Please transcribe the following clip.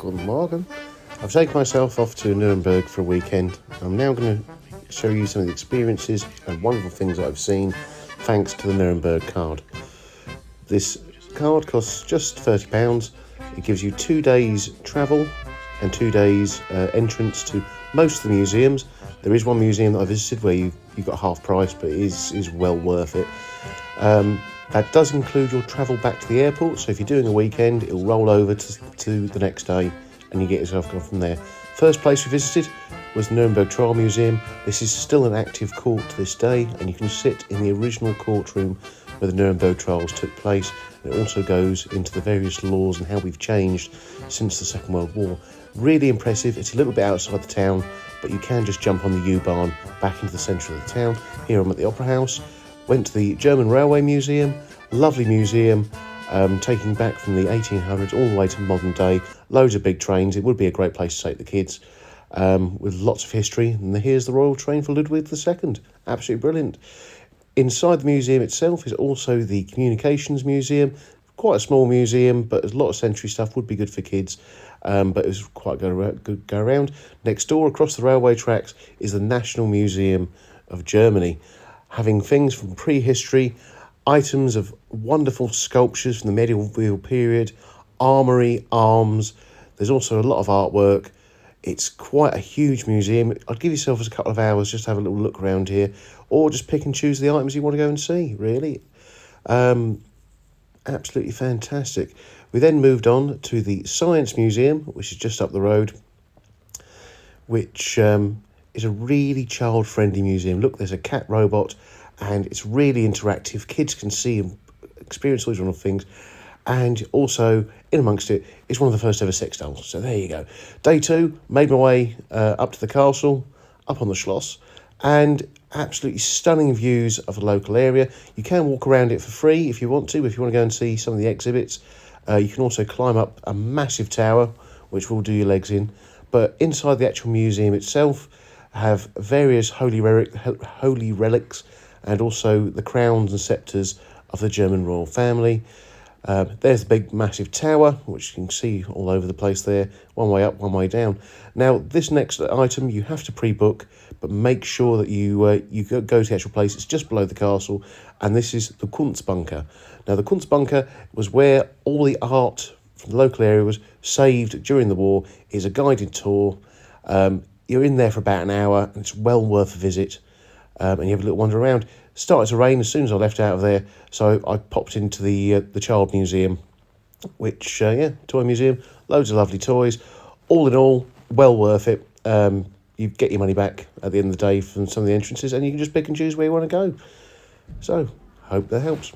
Guten Morgen. I've taken myself off to Nuremberg for a weekend. I'm now going to show you some of the experiences and wonderful things that I've seen thanks to the Nuremberg card. This card costs just £30. It gives you 2 days travel and 2 days entrance to most of the museums. There is one museum that I visited where you got half price, but it is well worth it. That does include your travel back to the airport, so if you're doing a weekend, it'll roll over to the next day and you get yourself gone from there. First place we visited was the Nuremberg Trial Museum. This is still an active court to this day, and you can sit in the original courtroom where the Nuremberg trials took place. It also goes into the various laws and how we've changed since the Second World War. Really impressive. It's a little bit outside the town, but you can just jump on the U-Bahn back into the centre of the town. Here I'm at the Opera House. Went to the German Railway Museum, lovely museum, taking back from the 1800s all the way to modern day. Loads of big trains. It would be a great place to take the kids, with lots of history. And here's the Royal Train for Ludwig II. Absolutely brilliant. Inside the museum itself is also the Communications Museum. Quite a small museum, but there's a lot of century stuff. Would be good for kids, but it was quite good go around. Next door, across the railway tracks, is the National Museum of Germany, having things from prehistory, items of wonderful sculptures from the medieval period, armoury, arms. There's also a lot of artwork. It's quite a huge museum. I'd give yourself a couple of hours just to have a little look around here, or just pick and choose the items you want to go and see, really. Absolutely fantastic. We then moved on to the Science Museum, which is just up the road, which is a really child-friendly museum. Look, there's a cat robot, and it's really interactive. Kids can see and experience all these wonderful things. And also, in amongst it, is one of the first ever sex dolls. So there you go. Day 2, made my way up to the castle, up on the Schloss, and absolutely stunning views of the local area. You can walk around it for free if you want to go and see some of the exhibits. You can also climb up a massive tower, which will do your legs in. But inside the actual museum itself have various holy relics, and also the crowns and sceptres of the German royal family. There's the big massive tower, which you can see all over the place there, one way up, one way down. Now, this next item you have to pre-book, but make sure that you go to the actual place. It's just below the castle, and this is the Kunstbunker. Now, the Kunstbunker was where all the art from the local area was saved during the war. It's a guided tour. You're in there for about an hour, and it's well worth a visit. And you have a little wander around. Started to rain as soon as I left out of there, so I popped into the Child Museum, which, toy museum, loads of lovely toys. All in all, well worth it. You get your money back at the end of the day from some of the entrances, and you can just pick and choose where you want to go. So, hope that helps.